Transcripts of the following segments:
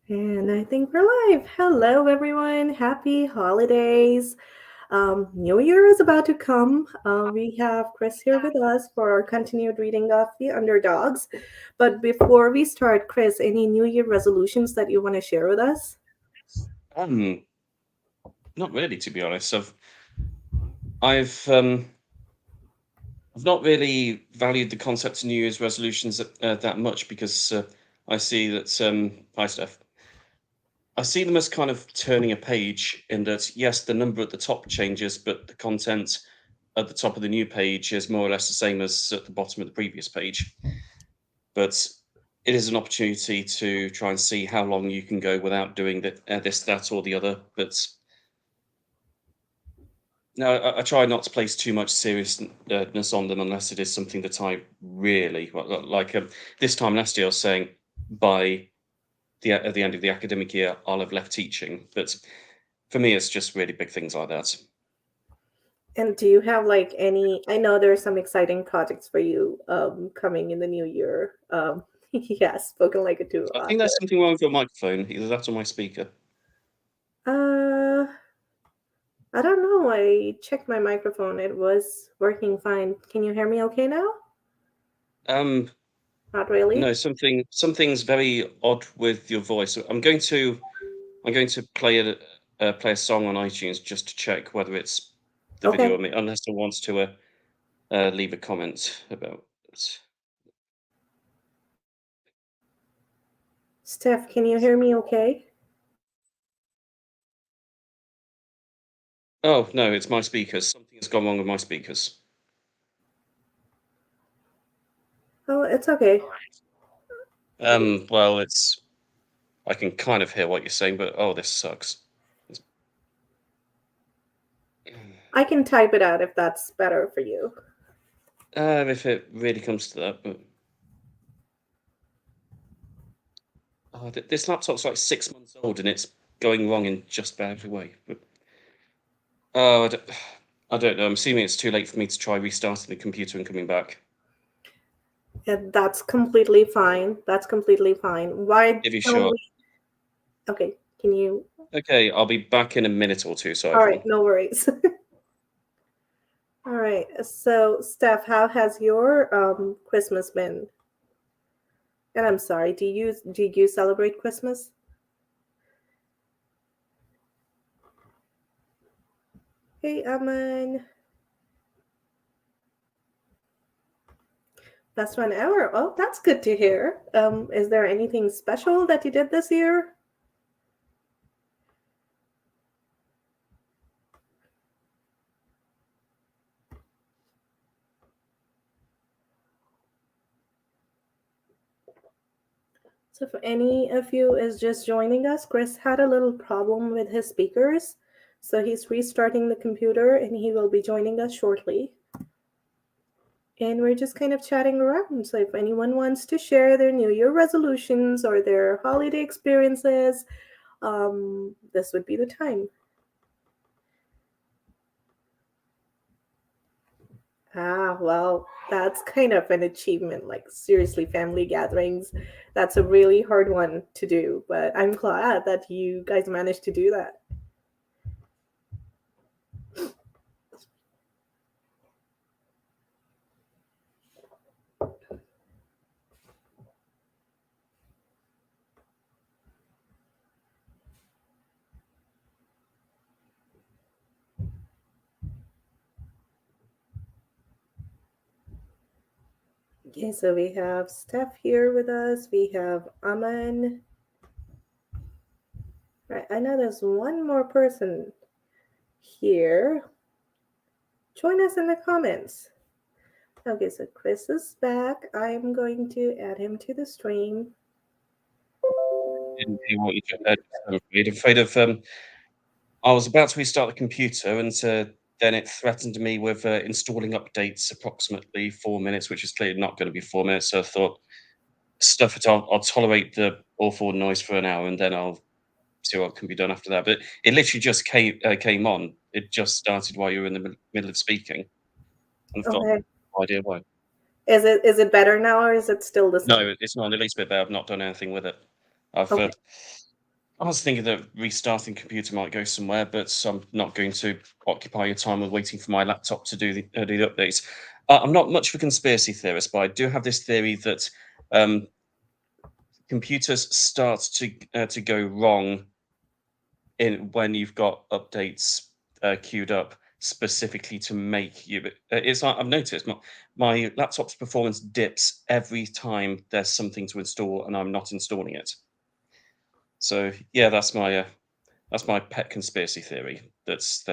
And I think we're live. Hello, everyone. Happy holidays. New Year is about to come. We have Chris here with us for our continued reading of The Underdogs. But before we start, Chris, any New Year resolutions that you want to share with us? Um, Not really, to be honest. I've um, I've not really valued the concept of New Year's resolutions that much because I see that I see them as kind of turning a page. In that, yes, the number at the top changes, but the content at the top of the new page is more or less the same as at the bottom of the previous page. But it is an opportunity to try and see how long you can go without doing this, that, or the other. But no, I try not to place too much seriousness on them unless it is something that I really like. This time last year, I was saying by at the end of the academic year, I'll have left teaching. But for me, it's just really big things like that. And do you have like any? I know there are some exciting projects for you coming in the new year. Yeah, spoken like a true I think there's author. something wrong with your microphone. Either that or my speaker. Uh, I don't know. I checked my microphone. It was working fine. Can you hear me okay now? Um, Not no, really. something's very odd with your voice. I'm going to play a song on iTunes just to check whether it's the video Okay. or me, unless it wants to leave a comment about it. Steph, can you hear me okay? Oh, no, it's my speakers. Something has gone wrong with my speakers. Oh, it's okay. Well, I can kind of hear what you're saying, but oh, this sucks. I can type it out if that's better for you. If it really comes to that, but this laptop's like 6 months old and it's going wrong in just about every way. But, oh, I don't know. I'm assuming it's too late for me to try restarting the computer and coming back. And that's completely fine. That's completely fine. Why If you're don't sure. we? Okay, can you? Okay, I'll be back in a minute or two, so All right, everyone. no worries. All right. So, Steph, how has your Christmas been? And I'm sorry, do you celebrate Christmas? Hey, Aman. That's 1 hour. Oh, that's good to hear. Is there anything special that you did this year? So, if any of you is just joining us, Chris had a little problem with his speakers. So, he's restarting the computer and he will be joining us shortly. And we're just kind of chatting around. So, if anyone wants to share their New Year resolutions or their holiday experiences, this would be the time. Ah, well, that's kind of an achievement. Like, seriously, family gatherings, that's a really hard one to do. But I'm glad that you guys managed to do that. Okay, so we have Steph here with us. We have Aman. Right, I know there's one more person here. Join us in the comments. Okay, so Chris is back. I'm going to add him to the stream. Didn't hear what you just said. I'm afraid of. I was about to restart the computer, and then it threatened me with installing updates approximately 4 minutes, which is clearly not going to be 4 minutes. So I thought, stuff it. I'll tolerate the awful noise for an hour, and then I'll see what can be done after that. But it literally just came on. It just started while you were in the middle of speaking, and I thought, Okay. no idea why. Is it better now or is it still the same? No, it's not. At least a bit better. I've not done anything with it. I've Okay. I was thinking that restarting the computer might go somewhere, but I'm not going to occupy your time with waiting for my laptop to do the updates. I'm not much of a conspiracy theorist, but I do have this theory that um, computers start to go wrong in when you've got updates queued up specifically to make you. It's I've noticed my laptop's performance dips every time there's something to install and I'm not installing it. So yeah, that's my pet conspiracy theory. That's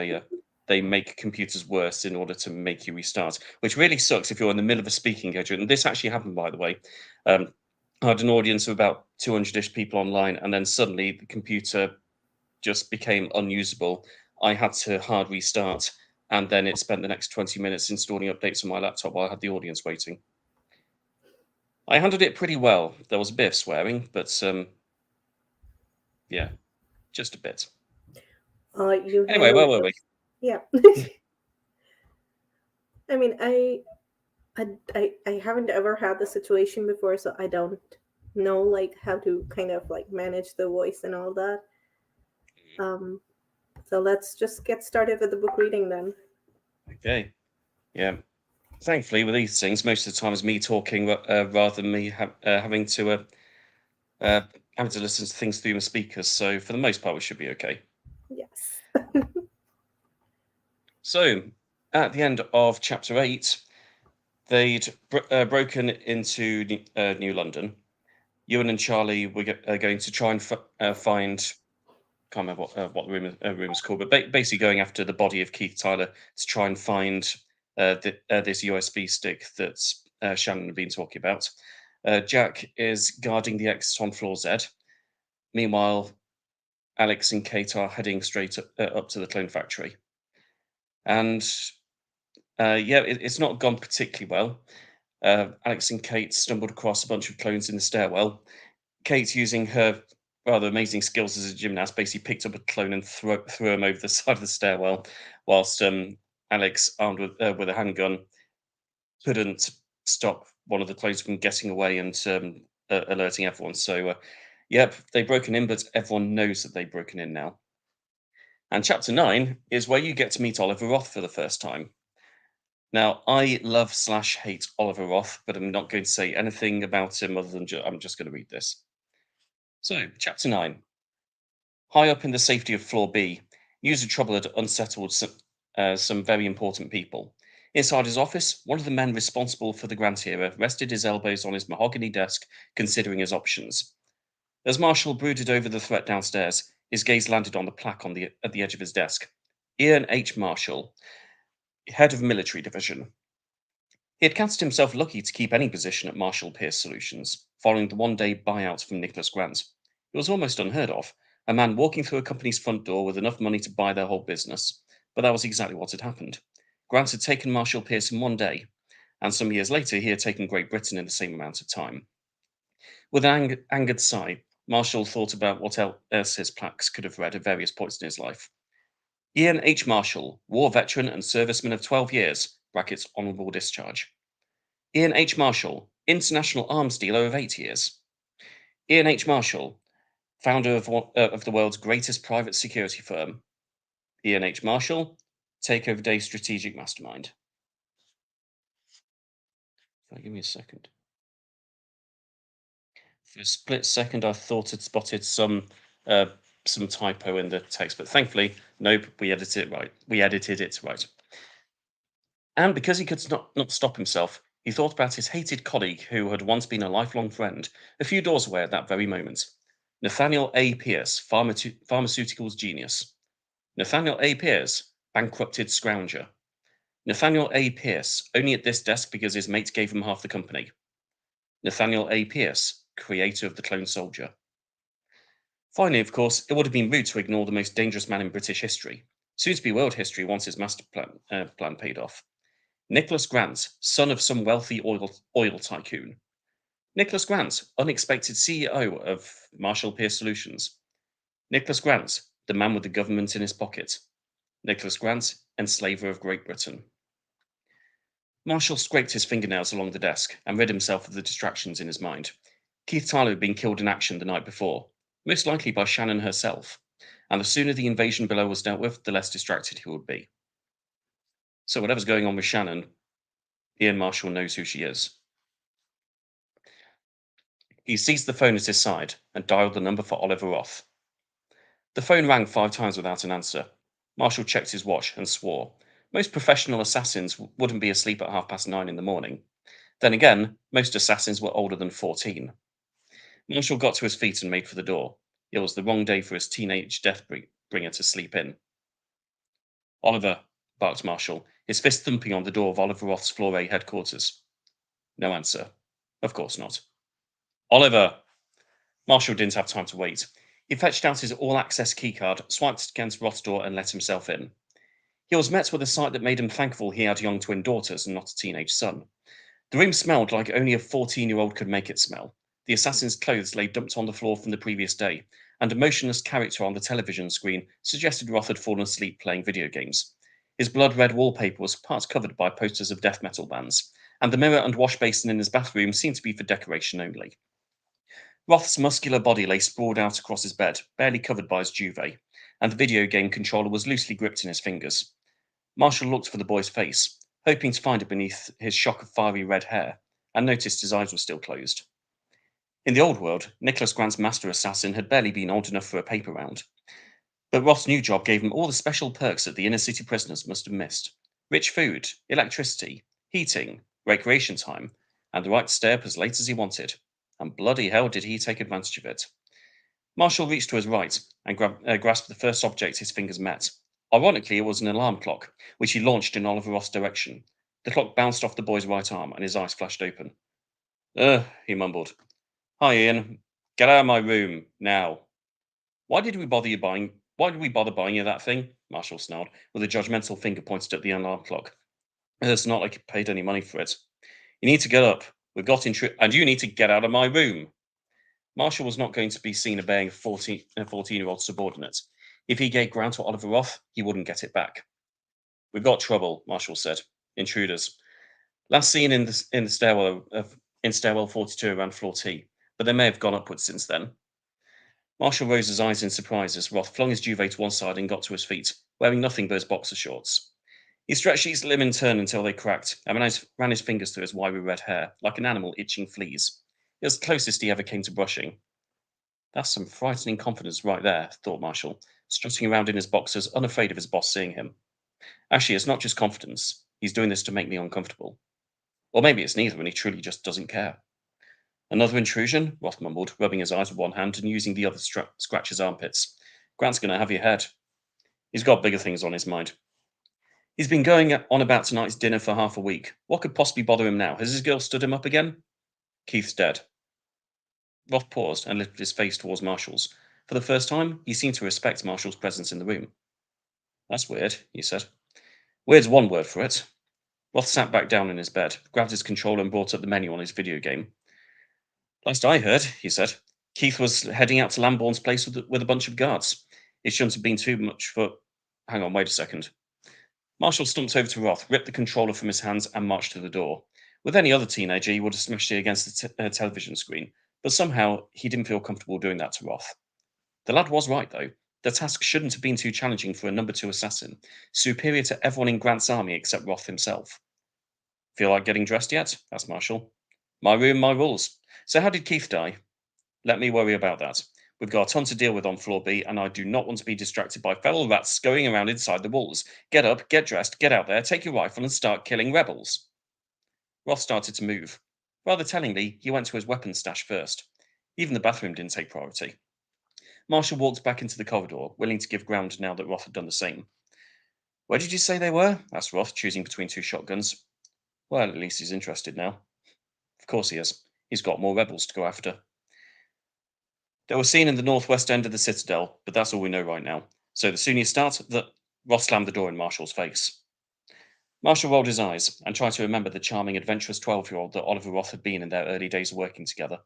they make computers worse in order to make you restart, which really sucks if you're in the middle of a speaking engagement. And this actually happened, by the way. Um, I had an audience of about 200-ish people online, and then suddenly the computer just became unusable. I had to hard restart, and then it spent the next 20 minutes installing updates on my laptop while I had the audience waiting. I handled it pretty well. There was a bit of swearing, but yeah, just a bit. You Anyway, where handled were we? those. Yeah. I mean, I haven't ever had the situation before, so I don't know like how to kind of like manage the voice and all that. Um, so let's just get started with the book reading then. Okay, yeah. Thankfully, with these things, most of the time it's me talking rather than me uh, having to listen to things through my speakers. So for the most part, we should be okay. Yes. So at the end of chapter 8, they'd broken into New London. Ewan and Charlie were going to try and find. Can't remember what the room is called, but basically going after the body of Keith Tyler to try and find this USB stick that Shannon had been talking about. Jack is guarding the exit on floor Z. Meanwhile, Alex and Kate are heading straight up to the clone factory. And yeah, it's not gone particularly well. Alex and Kate stumbled across a bunch of clones in the stairwell. Kate, using her rather amazing skills as a gymnast, basically picked up a clone and threw him over the side of the stairwell, whilst Alex, armed with a handgun, couldn't stop one of the clones from getting away and alerting everyone. So, yep, they've broken in, but everyone knows that they've broken in now. And chapter 9 is where you get to meet Oliver Roth for the first time. Now, I love slash hate Oliver Roth, but I'm not going to say anything about him other than I'm just going to read this. So, chapter 9. High up in the safety of floor B, user trouble had unsettled some very important people. Inside his office, one of the men responsible for the grant era rested his elbows on his mahogany desk, considering his options. As Marshall brooded over the threat downstairs, his gaze landed on the plaque at the edge of his desk. Ian H. Marshall, head of military division. He had counted himself lucky to keep any position at Marshall Pierce Solutions, following the one-day buyout from Nicholas Grant. It was almost unheard of, a man walking through a company's front door with enough money to buy their whole business. But that was exactly what had happened. Grant had taken Marshall Pierce in one day, and some years later he had taken Great Britain in the same amount of time. With an angered sigh, Marshall thought about what else his plaques could have read at various points in his life. Ian H. Marshall, war veteran and serviceman of 12 years, brackets honourable discharge. Ian H. Marshall, international arms dealer of 8 years. Ian H. Marshall, founder of the world's greatest private security firm. Ian H. Marshall, Takeover Day strategic mastermind. Give me a second. For a split second, I thought I'd spotted some typo in the text, but thankfully, nope, we edited it right. We edited it right. And because he could not stop himself, he thought about his hated colleague who had once been a lifelong friend, a few doors away at that very moment. Nathaniel A. Pierce, pharmaceuticals genius. Nathaniel A. Pierce, bankrupted scrounger. Nathaniel A. Pierce, only at this desk because his mate gave him half the company. Nathaniel A. Pierce, creator of the clone soldier. Finally, of course, it would have been rude to ignore the most dangerous man in British history, soon to be world history once his master plan paid off. Nicholas Grant, son of some wealthy oil tycoon. Nicholas Grant, unexpected CEO of Marshall Pierce Solutions. Nicholas Grant, the man with the government in his pocket. Nicholas Grant, enslaver of Great Britain. Marshall scraped his fingernails along the desk and rid himself of the distractions in his mind. Keith Tyler had been killed in action the night before. most likely by Shannon herself, and the sooner the invasion below was dealt with, the less distracted he would be. So, whatever's going on with Shannon, Ian Marshall knows who she is. He seized the phone at his side and dialed the number for Oliver Roth. The phone rang 5 times without an answer. Marshall checked his watch and swore. Most professional assassins wouldn't be asleep at 9:30 in the morning. Then again, most assassins were older than 14. Marshall got to his feet and made for the door. It was the wrong day for his teenage death bringer to sleep in. Oliver, barked Marshall, his fist thumping on the door of Oliver Roth's Floor A headquarters. No answer. Of course not. Oliver! Marshall didn't have time to wait. He fetched out his all-access keycard, swiped against Roth's door, and let himself in. He was met with a sight that made him thankful he had young twin daughters and not a teenage son. The room smelled like only a 14-year-old could make it smell. The assassin's clothes lay dumped on the floor from the previous day, and a motionless character on the television screen suggested Roth had fallen asleep playing video games. His blood-red wallpaper was part covered by posters of death metal bands, and the mirror and wash basin in his bathroom seemed to be for decoration only. Roth's muscular body lay sprawled out across his bed, barely covered by his duvet, and the video game controller was loosely gripped in his fingers. Marshall looked for the boy's face, hoping to find it beneath his shock of fiery red hair, and noticed his eyes were still closed. In the old world, Nicholas Grant's master assassin had barely been old enough for a paper round. But Roth's new job gave him all the special perks that the inner city prisoners must have missed: rich food, electricity, heating, recreation time, and the right to stay up as late as he wanted. And bloody hell did he take advantage of it. Marshall reached to his right and grasped the first object his fingers met. Ironically, it was an alarm clock, which he launched in Oliver Roth's direction. The clock bounced off the boy's right arm, and his eyes flashed open. He mumbled. Hi, Ian. Get out of my room, now. Why did we bother buying you that thing? Marshall snarled, with a judgmental finger pointed at the alarm clock. It's not like you paid any money for it. You need to get up. We've got and you need to get out of my room. Marshall was not going to be seen obeying a 14-year-old subordinate. If he gave ground to Oliver Roth, he wouldn't get it back. We've got trouble, Marshall said. Intruders. Last seen in stairwell 42 around floor T, but they may have gone upwards since then. Marshall rose his eyes in surprise as Roth flung his duvet to one side and got to his feet, wearing nothing but his boxer shorts. He stretched his limb in turn until they cracked, and ran his fingers through his wiry red hair, like an animal itching fleas. It was the closest he ever came to brushing. That's some frightening confidence right there, thought Marshall, strutting around in his boxers, unafraid of his boss seeing him. Actually, it's not just confidence. He's doing this to make me uncomfortable. Or maybe it's neither, and he truly just doesn't care. Another intrusion? Roth mumbled, rubbing his eyes with one hand and using the other to scratch his armpits. Grant's going to have your head. He's got bigger things on his mind. He's been going on about tonight's dinner for half a week. What could possibly bother him now? Has his girl stood him up again? Keith's dead. Roth paused and lifted his face towards Marshall's. For the first time, he seemed to respect Marshall's presence in the room. That's weird, he said. Weird's one word for it. Roth sat back down in his bed, grabbed his controller and brought up the menu on his video game. Last I heard, he said, Keith was heading out to Lambourne's place with a bunch of guards. It shouldn't have been too much for... Hang on, wait a second. Marshall stumped over to Roth, ripped the controller from his hands, and marched to the door. With any other teenager, he would have smashed it against the television screen, but somehow he didn't feel comfortable doing that to Roth. The lad was right, though. The task shouldn't have been too challenging for a number 2 assassin, superior to everyone in Grant's army except Roth himself. Feel like getting dressed yet? Asked Marshall. My room, my rules. So how did Keith die? Let me worry about that. We've got a ton to deal with on floor B, and I do not want to be distracted by feral rats scurrying around inside the walls. Get up, get dressed, get out there, take your rifle, and start killing rebels. Roth started to move. Rather tellingly, he went to his weapons stash first. Even the bathroom didn't take priority. Marshall walked back into the corridor, willing to give ground now that Roth had done the same. Where did you say they were? Asked Roth, choosing between 2 shotguns. Well, at least he's interested now. Of course he is. He's got more rebels to go after. They were seen in the northwest end of the Citadel, but that's all we know right now. So the sooner you start, Roth slammed the door in Marshall's face. Marshall rolled his eyes and tried to remember the charming, adventurous 12-year-old that Oliver Roth had been in their early days of working together.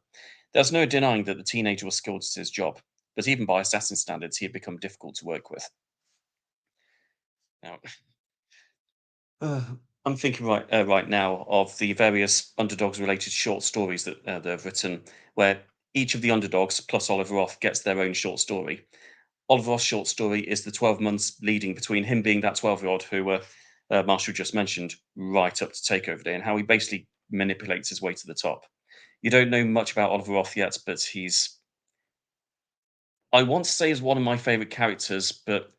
There was no denying that the teenager was skilled at his job, but even by assassin standards, he had become difficult to work with. Now, I'm thinking right now of the various Underdogs-related short stories that they've written, where Each of the underdogs, plus Oliver Roth, gets their own short story. Oliver Roth's short story is the 12 months leading between him being that 12-year-old who Marshall just mentioned, right up to takeover day, and how he basically manipulates his way to the top. You don't know much about Oliver Roth yet, but I want to say, he's one of my favorite characters, but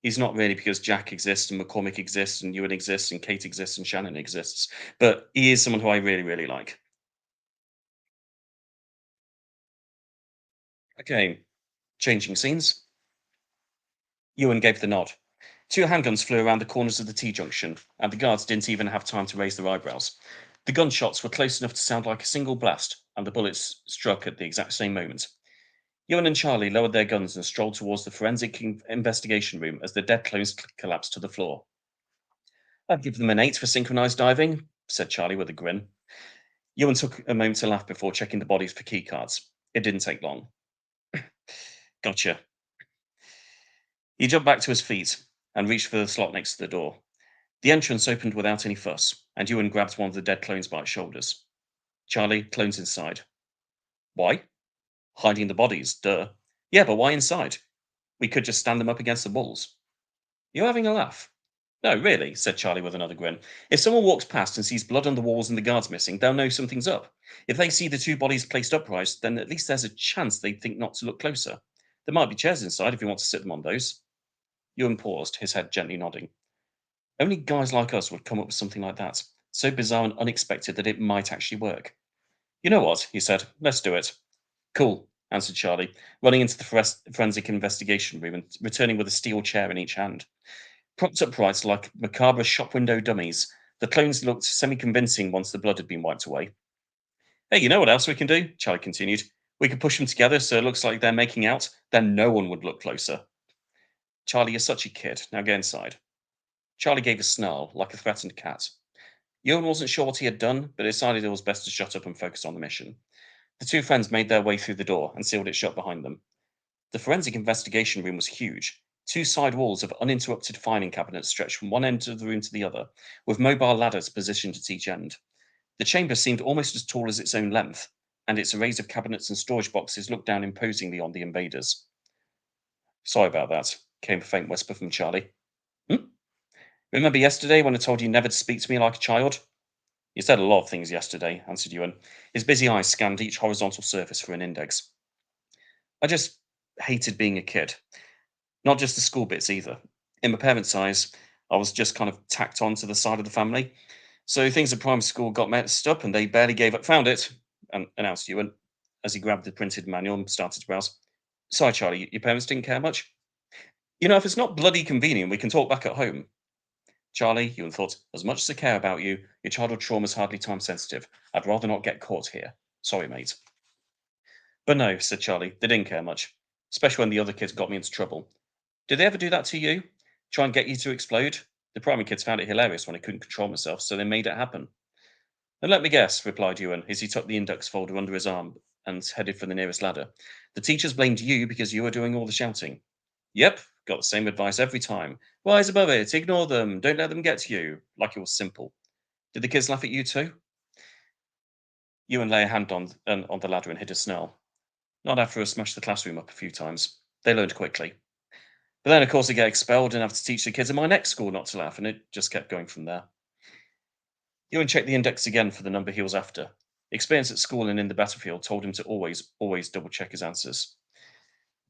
he's not really, because Jack exists and McCormick exists and Ewan exists and Kate exists and Shannon exists. But he is someone who I really, really like. Okay, changing scenes. Ewan gave the nod. Two handguns flew around the corners of the T-junction, and the guards didn't even have time to raise their eyebrows. The gunshots were close enough to sound like a single blast, and the bullets struck at the exact same moment. Ewan and Charlie lowered their guns and strolled towards the forensic investigation room as the dead clones collapsed to the floor. "I'd give them an 8 for synchronized diving," said Charlie with a grin. Ewan took a moment to laugh before checking the bodies for keycards. It didn't take long. "Gotcha." He jumped back to his feet and reached for the slot next to the door. The entrance opened without any fuss, and Ewan grabbed one of the dead clones by its shoulders. "Charlie, clones inside." "Why?" "Hiding the bodies, duh." "Yeah, but why inside? We could just stand them up against the walls." "You're having a laugh?" "No, really," said Charlie with another grin. "If someone walks past and sees blood on the walls and the guards missing, they'll know something's up. If they see the two bodies placed upright, then at least there's a chance they'd think not to look closer. There might be chairs inside if you want to sit them on those." Ewan paused, his head gently nodding. Only guys like us would come up with something like that, so bizarre and unexpected that it might actually work. "You know what?" he said. "Let's do it." "Cool," answered Charlie, running into the forensic investigation room and returning with a steel chair in each hand. Propped upright like macabre shop window dummies, the clones looked semi-convincing once the blood had been wiped away. "Hey, you know what else we can do?" Charlie continued. "We could push them together so it looks like they're making out. Then no one would look closer." "Charlie, you're such a kid. Now go inside." Charlie gave a snarl, like a threatened cat. Ewan wasn't sure what he had done, but decided it was best to shut up and focus on the mission. The two friends made their way through the door and sealed it shut behind them. The forensic investigation room was huge. Two side walls of uninterrupted filing cabinets stretched from one end of the room to the other, with mobile ladders positioned at each end. The chamber seemed almost as tall as its own length, and its arrays of cabinets and storage boxes looked down imposingly on the invaders. "Sorry about that," came a faint whisper from Charlie. "Hmm? Remember yesterday when I told you never to speak to me like a child?" "You said a lot of things yesterday," answered Ewan. His busy eyes scanned each horizontal surface for an index. "I just hated being a kid. Not just the school bits either. In my parents' eyes, I was just kind of tacked on to the side of the family. So things at primary school got messed up and they barely gave up. Found it," announced Ewan as he grabbed the printed manual and started to browse. "Sorry, Charlie, your parents didn't care much?" "You know, if it's not bloody convenient, we can talk back at home." "Charlie," Ewan thought, "as much as I care about you, your childhood trauma's hardly time sensitive. I'd rather not get caught here. Sorry, mate." "But no," said Charlie, "they didn't care much. Especially when the other kids got me into trouble. Did they ever do that to you? Try and get you to explode?" "The primary kids found it hilarious when I couldn't control myself, so they made it happen." "Then let me guess," replied Ewan, as he tucked the index folder under his arm and headed for the nearest ladder. "The teachers blamed you because you were doing all the shouting." "Yep, got the same advice every time. Rise above it, ignore them, don't let them get to you." Like it was simple. "Did the kids laugh at you too?" Ewan lay a hand on the ladder and hid a snarl. "Not after I smashed the classroom up a few times. They learned quickly. But then, of course, they get expelled and have to teach the kids in my next school not to laugh, and it just kept going from there." Ewan checked the index again for the number he was after. Experience at school and in the battlefield told him to always double check his answers.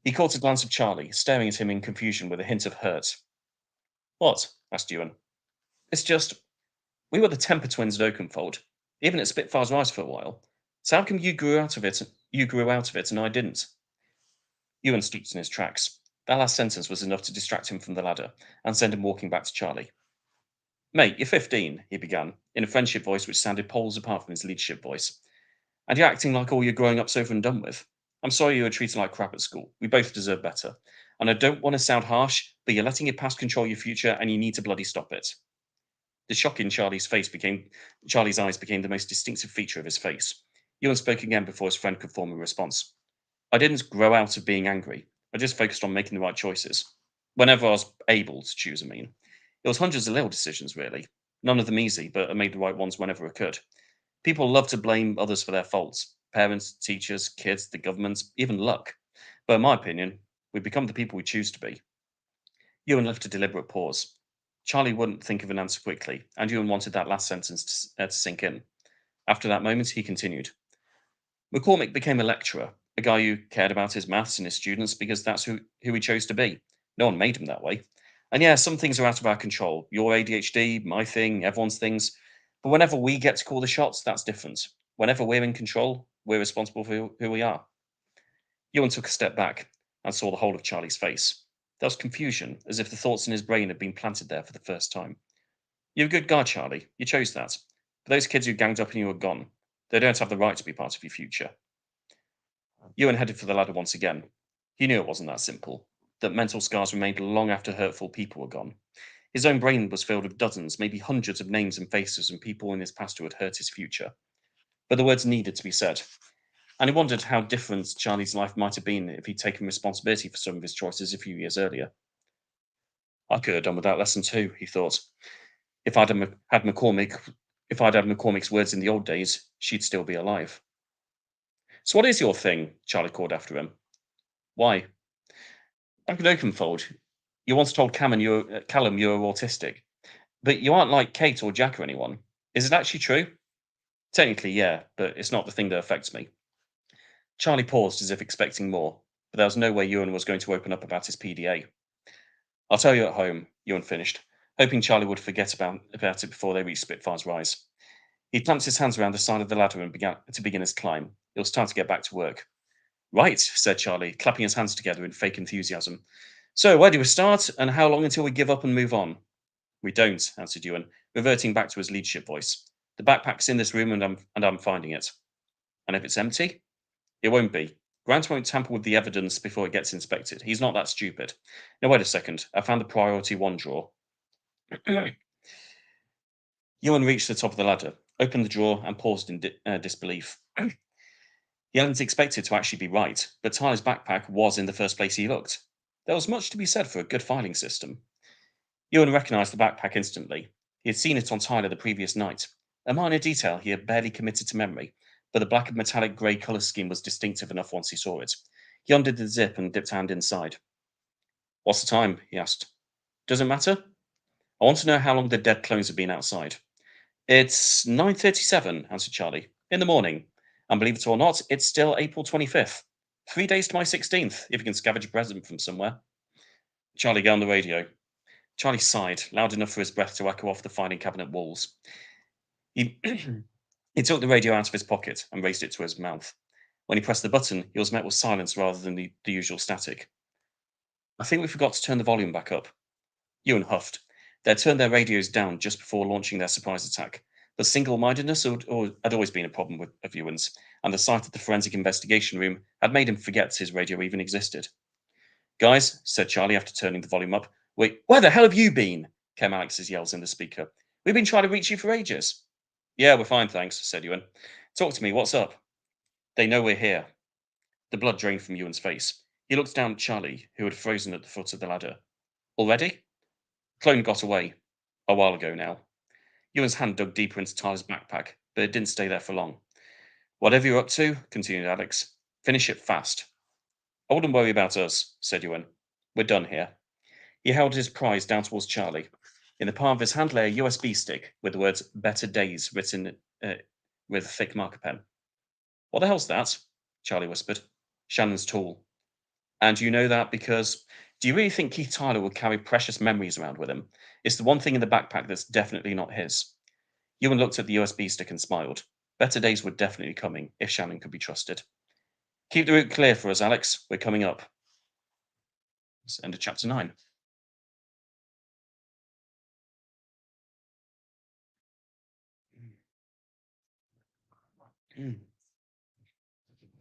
He caught a glance of Charlie, staring at him in confusion with a hint of hurt. "What?" asked Ewan. "It's just, we were the temper twins at Oakenfold, even at Spitfire's Rise for a while. So how come you grew out of it and I didn't?" Ewan stopped in his tracks. That last sentence was enough to distract him from the ladder and send him walking back to Charlie. "Mate, you're 15, he began, in a friendship voice which sounded poles apart from his leadership voice. "And you're acting like all your growing up's over and done with. I'm sorry you were treated like crap at school. We both deserve better. And I don't want to sound harsh, but you're letting your past control your future and you need to bloody stop it." The shock in Charlie's eyes became the most distinctive feature of his face. Ewan spoke again before his friend could form a response. "I didn't grow out of being angry. I just focused on making the right choices. Whenever I was able to choose, I mean. It was hundreds of little decisions, really. None of them easy, but I made the right ones whenever I could. People love to blame others for their faults, parents, teachers, kids, the government, even luck. But in my opinion, we become the people we choose to be. Ewan left a deliberate pause. Charlie wouldn't think of an answer quickly, and Ewan wanted that last sentence to sink in. After that moment, he continued. McCormick became a lecturer, a guy who cared about his maths and his students because that's who he chose to be. No one made him that way. And yeah, some things are out of our control. Your ADHD, my thing, everyone's things. But whenever we get to call the shots, that's different. Whenever we're in control, we're responsible for who we are. Ewan took a step back and saw the whole of Charlie's face. There was confusion, as if the thoughts in his brain had been planted there for the first time. You're a good guy, Charlie. You chose that. But those kids who ganged up on you are gone. They don't have the right to be part of your future. Ewan headed for the ladder once again. He knew it wasn't that simple, that mental scars remained long after hurtful people were gone. His own brain was filled with dozens, maybe hundreds of names and faces and people in his past who had hurt his future. But the words needed to be said. And he wondered how different Charlie's life might have been if he'd taken responsibility for some of his choices a few years earlier. I could have done with that lesson too, he thought. If I'd had McCormick's words in the old days, she'd still be alive. So what is your thing? Charlie called after him. Why? Back at Oakenfold, you once told Callum you're autistic, but you aren't like Kate or Jack or anyone. Is it actually true? Technically, yeah, but it's not the thing that affects me. Charlie paused as if expecting more, but there was no way Ewan was going to open up about his PDA. I'll tell you at home, Ewan finished, hoping Charlie would forget about it before they reached Spitfire's rise. He clamped his hands around the side of the ladder and began to begin his climb. It was time to get back to work. Right, said Charlie, clapping his hands together in fake enthusiasm. So, where do we start, and how long until we give up and move on? We don't, answered Ewan, reverting back to his leadership voice. The backpack's in this room, and I'm finding it. And if it's empty? It won't be. Grant won't tamper with the evidence before it gets inspected. He's not that stupid. Now, wait a second. I found the priority one drawer. Ewan reached the top of the ladder, opened the drawer, and paused in disbelief. He hadn't expected to actually be right, but Tyler's backpack was in the first place he looked. There was much to be said for a good filing system. Ewan recognised the backpack instantly. He had seen it on Tyler the previous night. A minor detail he had barely committed to memory, but the black and metallic grey colour scheme was distinctive enough once he saw it. He undid the zip and dipped a hand inside. What's the time? He asked. Does it matter? I want to know how long the dead clones have been outside. It's 9:37, answered Charlie. In the morning. And believe it or not, it's still April 25th. 3 days to my 16th, if you can scavenge a present from somewhere. Charlie, get on the radio. Charlie sighed, loud enough for his breath to echo off the filing cabinet walls. He, he took the radio out of his pocket and raised it to his mouth. When he pressed the button, he was met with silence rather than the usual static. I think we forgot to turn the volume back up. Ewan huffed. They had turned their radios down just before launching their surprise attack. But single-mindedness had always been a problem of Ewan's, and the sight of the forensic investigation room had made him forget his radio even existed. Guys, said Charlie after turning the volume up. Wait, where the hell have you been? Came Alex's yells in the speaker. We've been trying to reach you for ages. Yeah, we're fine, thanks, said Ewan. Talk to me, what's up? They know we're here. The blood drained from Ewan's face. He looked down at Charlie, who had frozen at the foot of the ladder. Already? Clone got away. A while ago now. Ewan's hand dug deeper into Tyler's backpack, but it didn't stay there for long. Whatever you're up to, continued Alex, finish it fast. I wouldn't worry about us, said Ewan. We're done here. He held his prize down towards Charlie. In the palm of his hand lay a USB stick with the words Better Days written with a thick marker pen. What the hell's that? Charlie whispered. Shannon's tool. And you know that because... Do you really think Keith Tyler would carry precious memories around with him? It's the one thing in the backpack that's definitely not his. Ewan looked at the USB stick and smiled. Better days were definitely coming, if Shannon could be trusted. Keep the route clear for us, Alex. We're coming up. That's the end of chapter 9.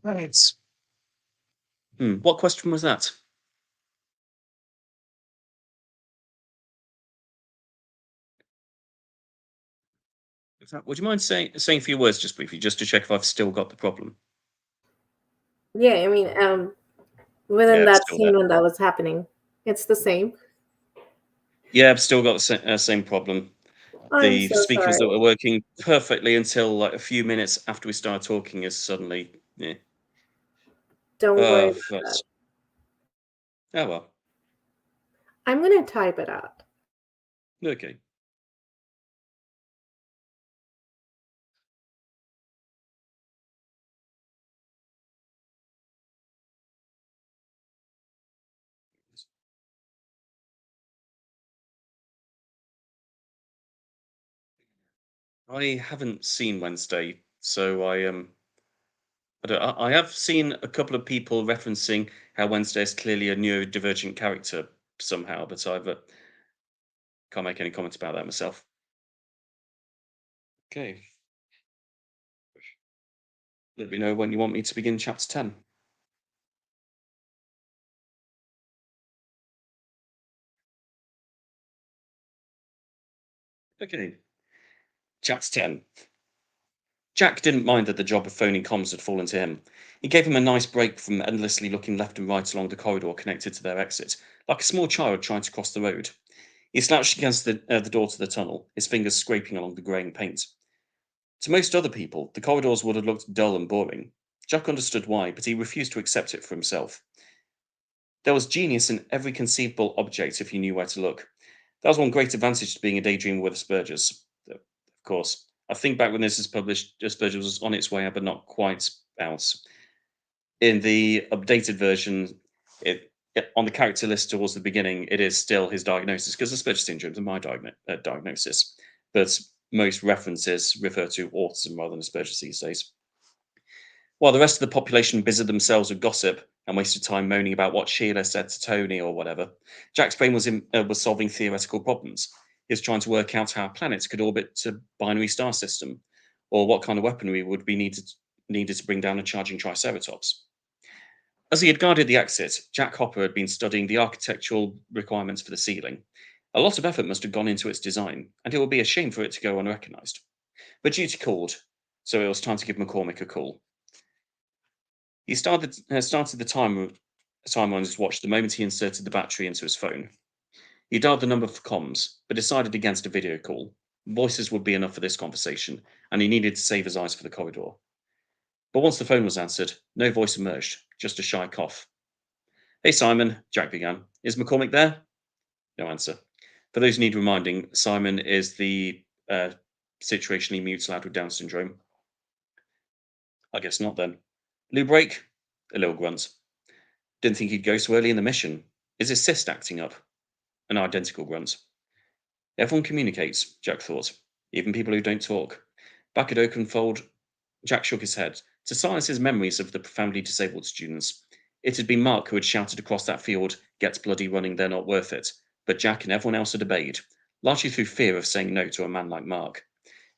Right. What question was that? Would you mind saying a few words just briefly, just to check if I've still got the problem? Yeah, I mean, within Yeah, that still there. scene when that was happening, it's the same. Yeah, I've still got the same problem. I'm The so speakers that sorry. were working perfectly until like a few minutes after we started talking is suddenly Yeah. Don't worry Oh, about that. that's oh well. I'm gonna type it out. Okay. I haven't seen Wednesday, so I have seen a couple of people referencing how Wednesday is clearly a neurodivergent character somehow, but I can't make any comments about that myself. Okay, let me know when you want me to begin chapter 10. Okay, chapter 10. Jack didn't mind that the job of phoning comms had fallen to him. It gave him a nice break from endlessly looking left and right along the corridor connected to their exit, like a small child trying to cross the road. He slouched against the door to the tunnel, his fingers scraping along the greying paint. To most other people, the corridors would have looked dull and boring. Jack understood why, but he refused to accept it for himself. There was genius in every conceivable object if you knew where to look. That was one great advantage to being a daydreamer with Asperger's. Of course, I think back when this was published, Asperger's was on its way out, but not quite out. In the updated version, on the character list towards the beginning, it is still his diagnosis because Asperger's syndrome is my diagnosis. But most references refer to autism rather than Asperger's these days. While the rest of the population busied themselves with gossip and wasted time moaning about what Sheila said to Tony or whatever, Jack's brain was solving theoretical problems. He was trying to work out how planets could orbit a binary star system, or what kind of weaponry would be needed to bring down a charging Triceratops. As he had guarded the exit, Jack Hopper had been studying the architectural requirements for the ceiling. A lot of effort must have gone into its design, and it would be a shame for it to go unrecognised. But duty called, so it was time to give McCormick a call. He started the timer on his watch the moment he inserted the battery into his phone. He dialed the number for comms, but decided against a video call. Voices would be enough for this conversation, and he needed to save his eyes for the corridor. But once the phone was answered, no voice emerged, just a shy cough. Hey Simon, Jack began. Is McCormick there? No answer. For those who need reminding, Simon is the situationally mute lad with Down syndrome. I guess not then. Lou break? A little grunt. Didn't think he'd go so early in the mission. Is his cyst acting up? An identical grunt. Everyone communicates, Jack thought, even people who don't talk. Back at Oakenfold, Jack shook his head to silence his memories of the profoundly disabled students. It had been Mark who had shouted across that field, "Get bloody running, they're not worth it." But Jack and everyone else had obeyed, largely through fear of saying no to a man like Mark.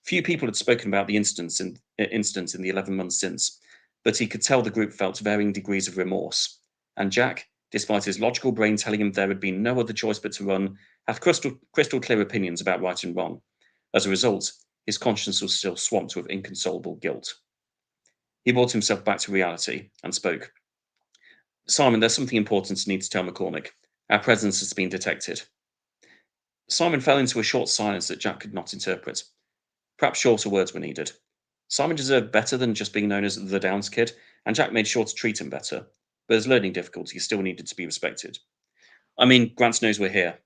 Few people had spoken about the incident in the 11 months since, but he could tell the group felt varying degrees of remorse. And Jack, despite his logical brain telling him there had been no other choice but to run, had crystal clear opinions about right and wrong. As a result, his conscience was still swamped with inconsolable guilt. He brought himself back to reality and spoke. Simon, there's something important you need to tell McCormick. Our presence has been detected. Simon fell into a short silence that Jack could not interpret. Perhaps shorter words were needed. Simon deserved better than just being known as the Downs Kid, and Jack made sure to treat him better. But his learning difficulties still needed to be respected. I mean, Grant knows we're here.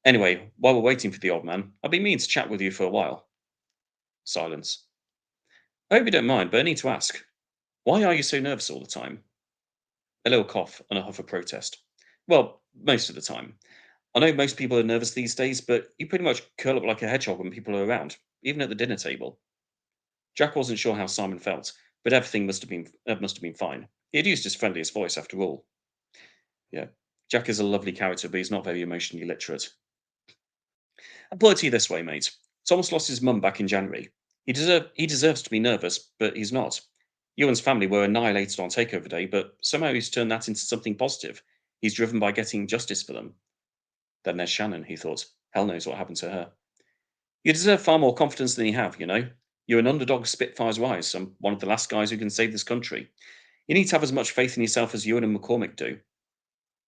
Anyway, while we're waiting for the old man, I've been meaning to chat with you for a while. Silence. I hope you don't mind, but I need to ask. Why are you so nervous all the time? A little cough and a huff of protest. Well, most of the time. I know most people are nervous these days, but you pretty much curl up like a hedgehog when people are around, even at the dinner table. Jack wasn't sure how Simon felt, but everything must have been fine. He had used his friendliest voice after all. Yeah, Jack is a lovely character, but he's not very emotionally literate. I'll put it to you this way, mate. Thomas lost his mum back in January. He deserves to be nervous, but he's not. Ewan's family were annihilated on takeover day, but somehow he's turned that into something positive. He's driven by getting justice for them. Then there's Shannon, he thought. Hell knows what happened to her. You deserve far more confidence than you have, you know. You're an underdog Spitfire's rise. I'm one of the last guys who can save this country. You need to have as much faith in yourself as Ewan and McCormick do.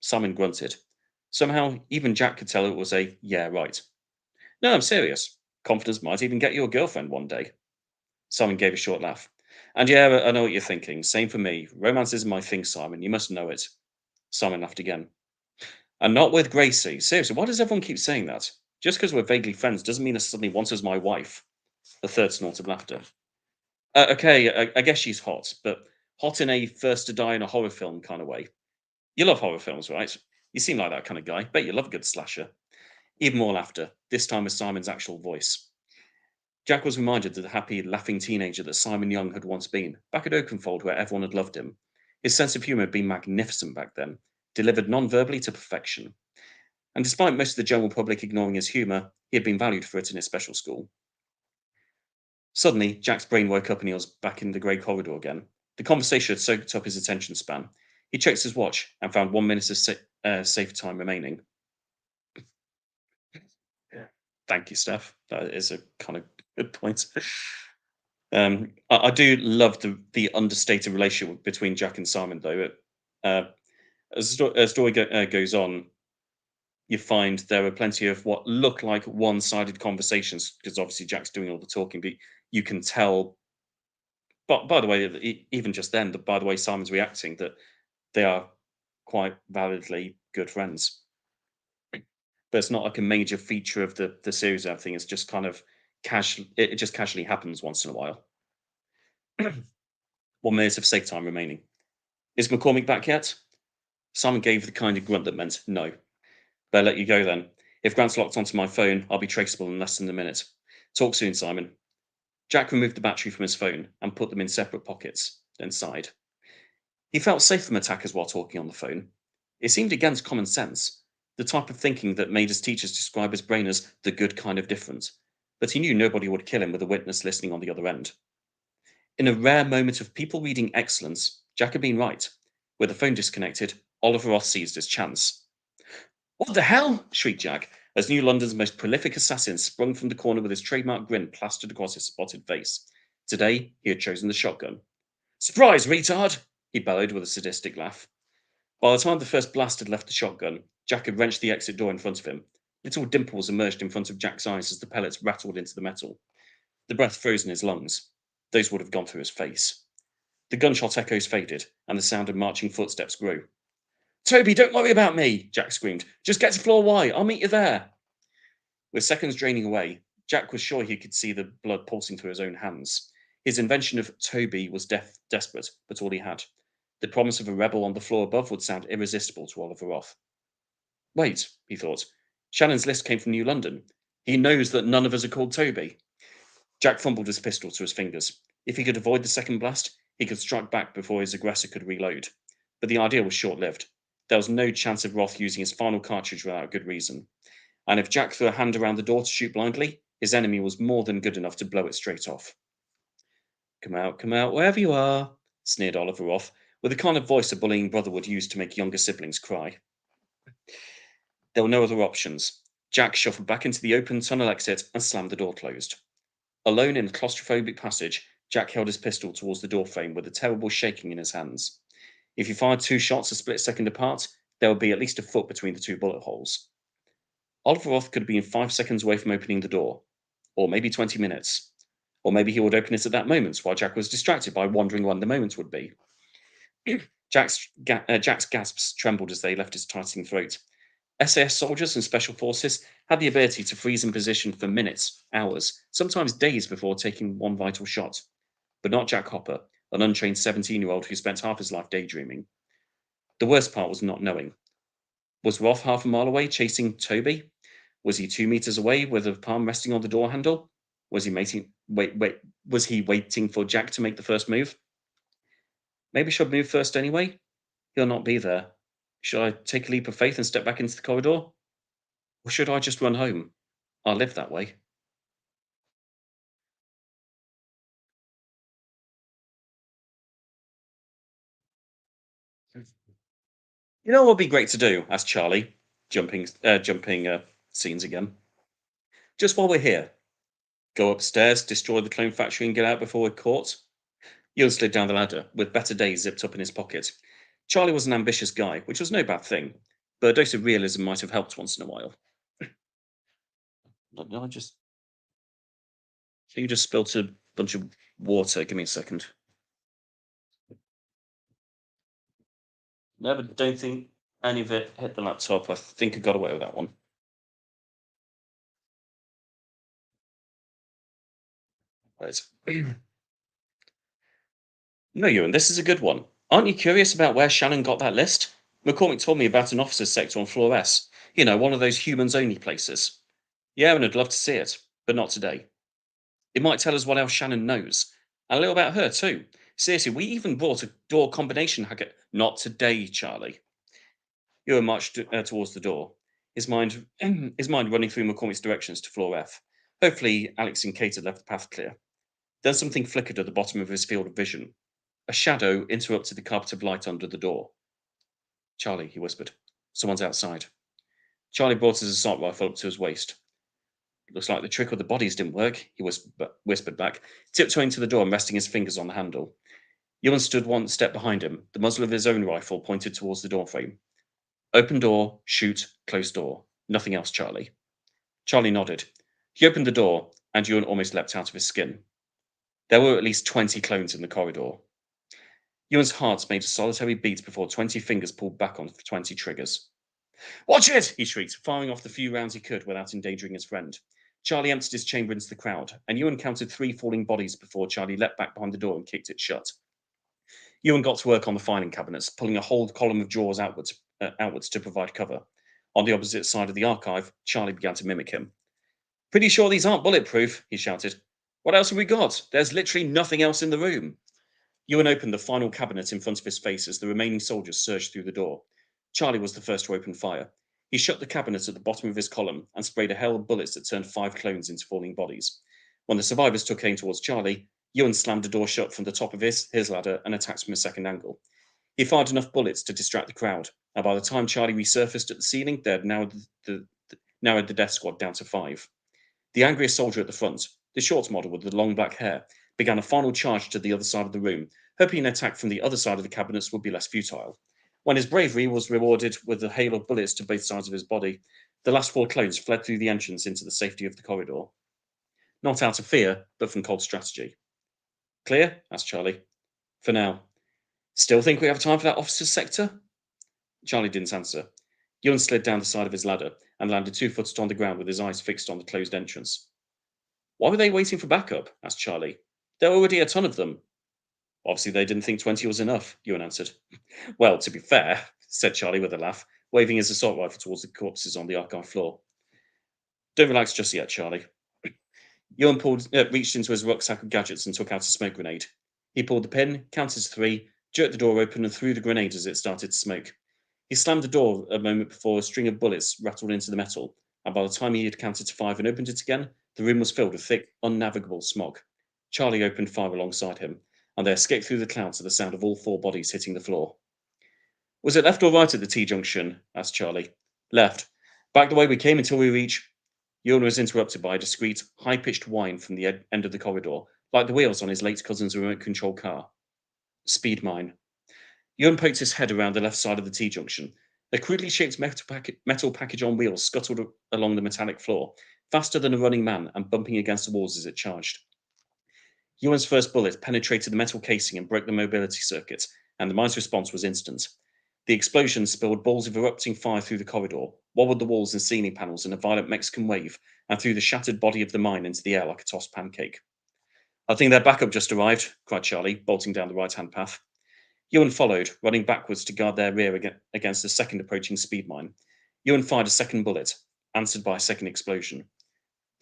Simon grunted. Somehow, even Jack could tell it was a yeah, right. No, I'm serious. Confidence might even get you a girlfriend one day. Simon gave a short laugh. And yeah, I know what you're thinking. Same for me. Romance isn't my thing, Simon. You must know it. Simon laughed again. And not with Gracie. Seriously, why does everyone keep saying that? Just because we're vaguely friends doesn't mean I suddenly want her as my wife. The third snort of laughter. Okay, I guess she's hot, but hot in a first to die in a horror film kind of way. You love horror films, right? You seem like that kind of guy. Bet you love a good slasher. Even more laughter, this time with Simon's actual voice. Jack was reminded of the happy, laughing teenager that Simon Young had once been, back at Oakenfold where everyone had loved him. His sense of humour had been magnificent back then, delivered non-verbally to perfection. And despite most of the general public ignoring his humour, he had been valued for it in his special school. Suddenly, Jack's brain woke up and he was back in the grey corridor again. The conversation had soaked up his attention span. He checked his watch and found 1 minute of safe time remaining. Yeah. Thank you, Steph. That is a kind of good point. I do love the understated relationship between Jack and Simon, though. As the story goes on, you find there are plenty of what look like one-sided conversations because obviously Jack's doing all the talking, but you can tell. But by the way, even just then, by the way Simon's reacting, that they are quite validly good friends. But it's not like a major feature of the series or everything. It's just kind of casual. It just casually happens once in a while. 1 minute of safe time remaining. Is McCormick back yet? Simon gave the kind of grunt that meant no. Better let you go then. If Grant's locked onto my phone, I'll be traceable in less than a minute. Talk soon, Simon. Jack removed the battery from his phone and put them in separate pockets, then sighed. He felt safe from attackers while talking on the phone. It seemed against common sense, the type of thinking that made his teachers describe his brain as the good kind of different. But he knew nobody would kill him with a witness listening on the other end. In a rare moment of people reading excellence, Jack had been right. With the phone disconnected, Oliver Ross seized his chance. What the hell? Shrieked Jack, as New London's most prolific assassin sprung from the corner with his trademark grin plastered across his spotted face. Today, he had chosen the shotgun. Surprise, retard! He bellowed with a sadistic laugh. By the time the first blast had left the shotgun, Jack had wrenched the exit door in front of him. Little dimples emerged in front of Jack's eyes as the pellets rattled into the metal. The breath froze in his lungs. Those would have gone through his face. The gunshot echoes faded, and the sound of marching footsteps grew. Toby, don't worry about me, Jack screamed. Just get to floor Y. I'll meet you there. With seconds draining away, Jack was sure he could see the blood pulsing through his own hands. His invention of Toby was desperate, but all he had. The promise of a rebel on the floor above would sound irresistible to Oliver Roth. Wait, he thought. Shannon's list came from New London. He knows that none of us are called Toby. Jack fumbled his pistol to his fingers. If he could avoid the second blast, he could strike back before his aggressor could reload. But the idea was short-lived. There was no chance of Roth using his final cartridge without a good reason. And if Jack threw a hand around the door to shoot blindly, his enemy was more than good enough to blow it straight off. Come out, wherever you are, sneered Oliver Roth, with the kind of voice a bullying brother would use to make younger siblings cry. There were no other options. Jack shuffled back into the open tunnel exit and slammed the door closed. Alone in a claustrophobic passage, Jack held his pistol towards the doorframe with a terrible shaking in his hands. If he fired 2 shots a split second apart, there would be at least a foot between the 2 bullet holes. Oliver Roth could have been 5 seconds away from opening the door, or maybe 20 minutes. Or maybe he would open it at that moment while Jack was distracted by wondering when the moment would be. Jack's gasps trembled as they left his tightening throat. SAS soldiers and special forces had the ability to freeze in position for minutes, hours, sometimes days before taking one vital shot. But not Jack Hopper, an untrained 17-year-old who spent half his life daydreaming. The worst part was not knowing. Was Roth half a mile away chasing Toby? Was he 2 meters away with a palm resting on the door handle? Was he waiting for Jack to make the first move? Maybe she'll move first anyway. He'll not be there. Should I take a leap of faith and step back into the corridor? Or should I just run home? I live that way. You know what would be great to do? Asked Charlie, jumping scenes again. Just while we're here, go upstairs, destroy the clone factory, and get out before we're caught. Ewan slid down the ladder, with better days zipped up in his pocket. Charlie was an ambitious guy, which was no bad thing, but a dose of realism might have helped once in a while. I just... You just spilt a bunch of water. Give me a second. Never, don't think any of it hit the laptop. I think I got away with that one. Right. No, Ewan, this is a good one. Aren't you curious about where Shannon got that list? McCormick told me about an officer's sector on floor S. You know, one of those humans only places. Yeah, and I'd love to see it, but not today. It might tell us what else Shannon knows. And a little about her, too. Seriously, we even brought a door combination hacker. Not today, Charlie. Ewan marched towards the door, his mind, his mind running through McCormick's directions to floor F. Hopefully, Alex and Kate had left the path clear. Then something flickered at the bottom of his field of vision. A shadow interrupted the carpet of light under the door. Charlie, he whispered. Someone's outside. Charlie brought his assault rifle up to his waist. Looks like the trick with the bodies didn't work, he whispered back, tiptoeing to the door and resting his fingers on the handle. Ewan stood one step behind him, the muzzle of his own rifle pointed towards the doorframe. Open door, shoot, close door. Nothing else, Charlie. Charlie nodded. He opened the door, and Ewan almost leapt out of his skin. There were at least 20 clones in the corridor. Ewan's heart made a solitary beat before 20 fingers pulled back on 20 triggers. Watch it! He shrieked, firing off the few rounds he could without endangering his friend. Charlie emptied his chamber into the crowd, and Ewan counted 3 falling bodies before Charlie leapt back behind the door and kicked it shut. Ewan got to work on the filing cabinets, pulling a whole column of drawers outwards to provide cover. On the opposite side of the archive, Charlie began to mimic him. Pretty sure these aren't bulletproof, he shouted. What else have we got? There's literally nothing else in the room. Ewan opened the final cabinet in front of his face as the remaining soldiers surged through the door. Charlie was the first to open fire. He shut the cabinet at the bottom of his column and sprayed a hail of bullets that turned 5 clones into falling bodies. When the survivors took aim towards Charlie, Ewan slammed the door shut from the top of his ladder and attacked from a second angle. He fired enough bullets to distract the crowd, and by the time Charlie resurfaced at the ceiling, they had narrowed the death squad down to 5. The angriest soldier at the front, the short model with the long black hair, began a final charge to the other side of the room, hoping an attack from the other side of the cabinets would be less futile. When his bravery was rewarded with a hail of bullets to both sides of his body, the last 4 clones fled through the entrance into the safety of the corridor. Not out of fear, but from cold strategy. Clear? Asked Charlie. For now. Still think we have time for that officer's sector? Charlie didn't answer. Ewan slid down the side of his ladder and landed 2-footed on the ground with his eyes fixed on the closed entrance. Why were they waiting for backup? Asked Charlie. There were already a ton of them. Obviously, they didn't think 20 was enough, Ewan answered. Well, to be fair, said Charlie with a laugh, waving his assault rifle towards the corpses on the archive floor. Don't relax just yet, Charlie. Ewan reached into his rucksack of gadgets and took out a smoke grenade. He pulled the pin, counted to 3, jerked the door open, and threw the grenade as it started to smoke. He slammed the door a moment before a string of bullets rattled into the metal, and by the time he had counted to 5 and opened it again, the room was filled with thick, unnavigable smog. Charlie opened fire alongside him, and they escaped through the clouds to the sound of all 4 bodies hitting the floor. Was it left or right at the T-junction? Asked Charlie. Left. Back the way we came until we reach... Ewan was interrupted by a discreet, high-pitched whine from the end of the corridor, like the wheels on his late cousin's remote-control car. Speed mine. Ewan poked his head around the left side of the T-junction. A crudely shaped metal package on wheels scuttled along the metallic floor, faster than a running man and bumping against the walls as it charged. Ewan's first bullet penetrated the metal casing and broke the mobility circuit, and the mine's response was instant. The explosion spilled balls of erupting fire through the corridor, wobbled the walls and ceiling panels in a violent Mexican wave, and threw the shattered body of the mine into the air like a tossed pancake. I think their backup just arrived, cried Charlie, bolting down the right-hand path. Ewan followed, running backwards to guard their rear against a second approaching speed mine. Ewan fired a second bullet, answered by a second explosion.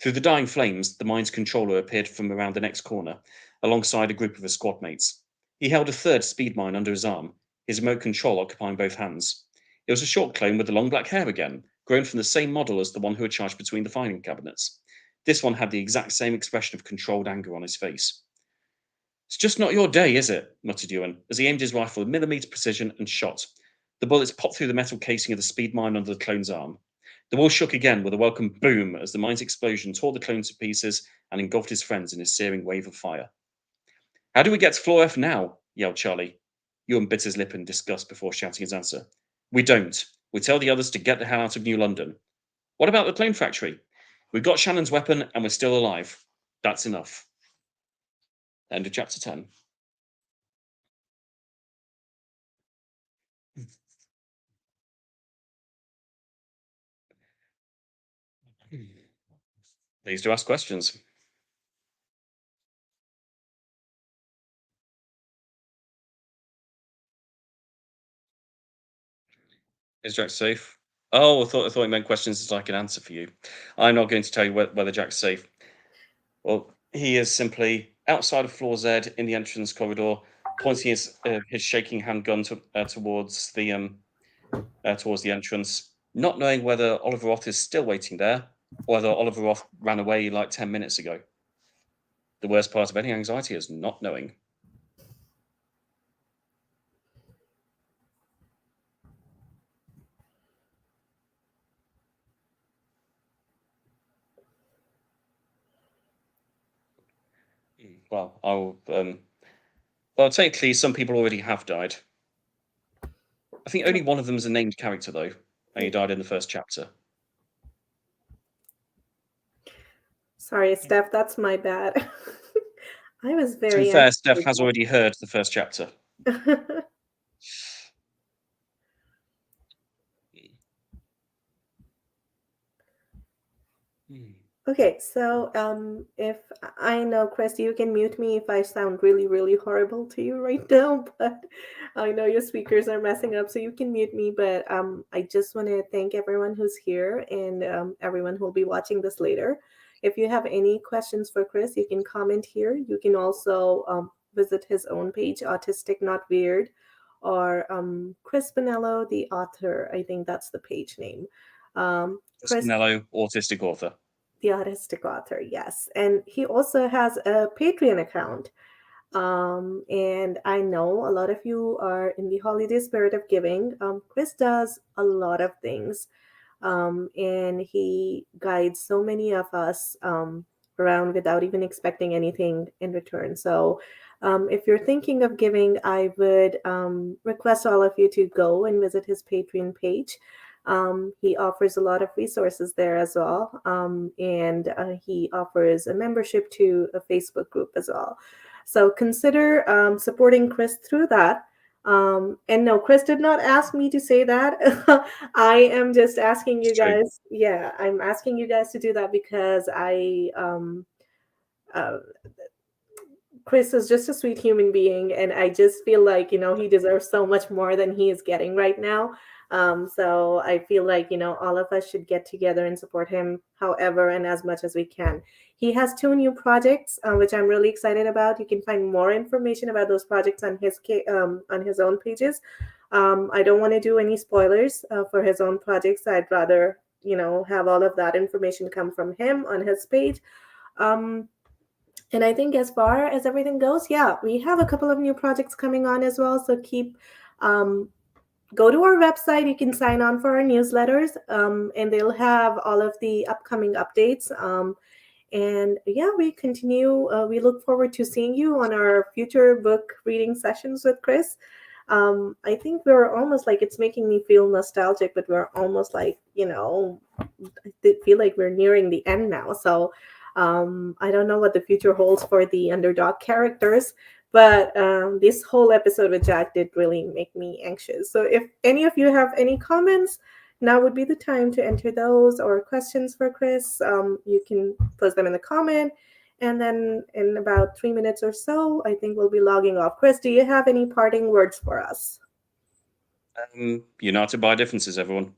Through the dying flames, the mine's controller appeared from around the next corner, alongside a group of his squad mates. He held a third speed mine under his arm, his remote control occupying both hands. It was a short clone with the long black hair again, grown from the same model as the one who had charged between the filing cabinets. This one had the exact same expression of controlled anger on his face. It's just not your day, is it? Muttered Ewan, as he aimed his rifle with millimetre precision and shot. The bullets popped through the metal casing of the speed mine under the clone's arm. The wall shook again with a welcome boom as the mine's explosion tore the clone to pieces and engulfed his friends in a searing wave of fire. How do we get to floor F now? Yelled Charlie. Ewan bit his lip in disgust before shouting his answer. We don't. We tell the others to get the hell out of New London. What about the clone factory? We've got Shannon's weapon and we're still alive. That's enough. End of chapter 10. Please do ask questions. Is Jack safe? Oh, I thought you meant questions that I can answer for you. I'm not going to tell you whether Jack's safe. Well, he is simply outside of floor Z in the entrance corridor, pointing his shaking handgun towards the entrance, not knowing whether Oliver Roth is still waiting there, or whether Oliver Roth ran away like 10 minutes ago. The worst part of any anxiety is not knowing. Well, well, technically, some people already have died. I think only one of them is a named character, though, and he died in the first chapter. Sorry, Steph, that's my bad. I was To be very fair, Steph angry. has already heard the first chapter. Okay, so if I know, Chris, you can mute me if I sound really, really horrible to you right now, but I know your speakers are messing up, so you can mute me. But I just want to thank everyone who's here and everyone who will be watching this later. If you have any questions for Chris, you can comment here. You can also visit his own page, Autistic Not Weird, or Chris Bonnello, the author. I think that's the page name. Chris, Spinello, autistic author. the autistic author, yes. And he also has a Patreon account. And I know a lot of you are in the holiday spirit of giving. Chris does a lot of things, and he guides so many of us around without even expecting anything in return. So, if you're thinking of giving, I would request all of you to go and visit his Patreon page. He offers a lot of resources there as well, and he offers a membership to a Facebook group as well. So consider supporting Chris through that. And no, Chris did not ask me to say that. I am just asking It's you true. guys. Yeah, I'm asking you guys to do that because uh, Chris is just a sweet human being, and I just feel like he deserves so much more than he is getting right now. So I feel like all of us should get together and support him, however and as much as we can. He has two new projects, which I'm really excited about. You can find more information about those projects on his own pages. I don't want to do any spoilers for his own projects. I'd rather have all of that information come from him on his page. Um, and I think as far as everything goes, yeah, we have a couple of new projects coming on as well. So keep go to our website. You can sign on for our newsletters, and they'll have all of the upcoming updates. And yeah, we continue. We look forward to seeing you on our future book reading sessions with Chris. I think we're almost like it's making me feel nostalgic, but we're almost like I feel like we're nearing the end now. So I don't know what the future holds for the underdog characters, but this whole episode with Jack did really make me anxious. So if any of you have any comments, now would be the time to enter those or questions for Chris. You can post them in the comment. And then in about 3 minutes or so, I think we'll be logging off. Chris, do you have any parting words for us? United by differences, everyone.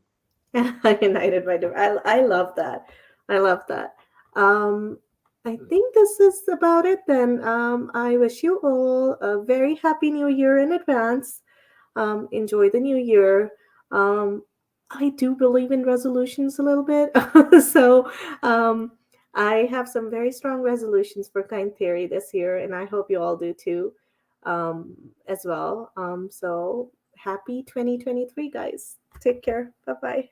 United by I love that. I love that. Um, I think this is about it then. I wish you all a very happy new year in advance. Enjoy the new year. Um, I do believe in resolutions a little bit. So I have some very strong resolutions for Kind Theory this year, and I hope you all do too as well. So happy 2023, guys. Take care. Bye bye.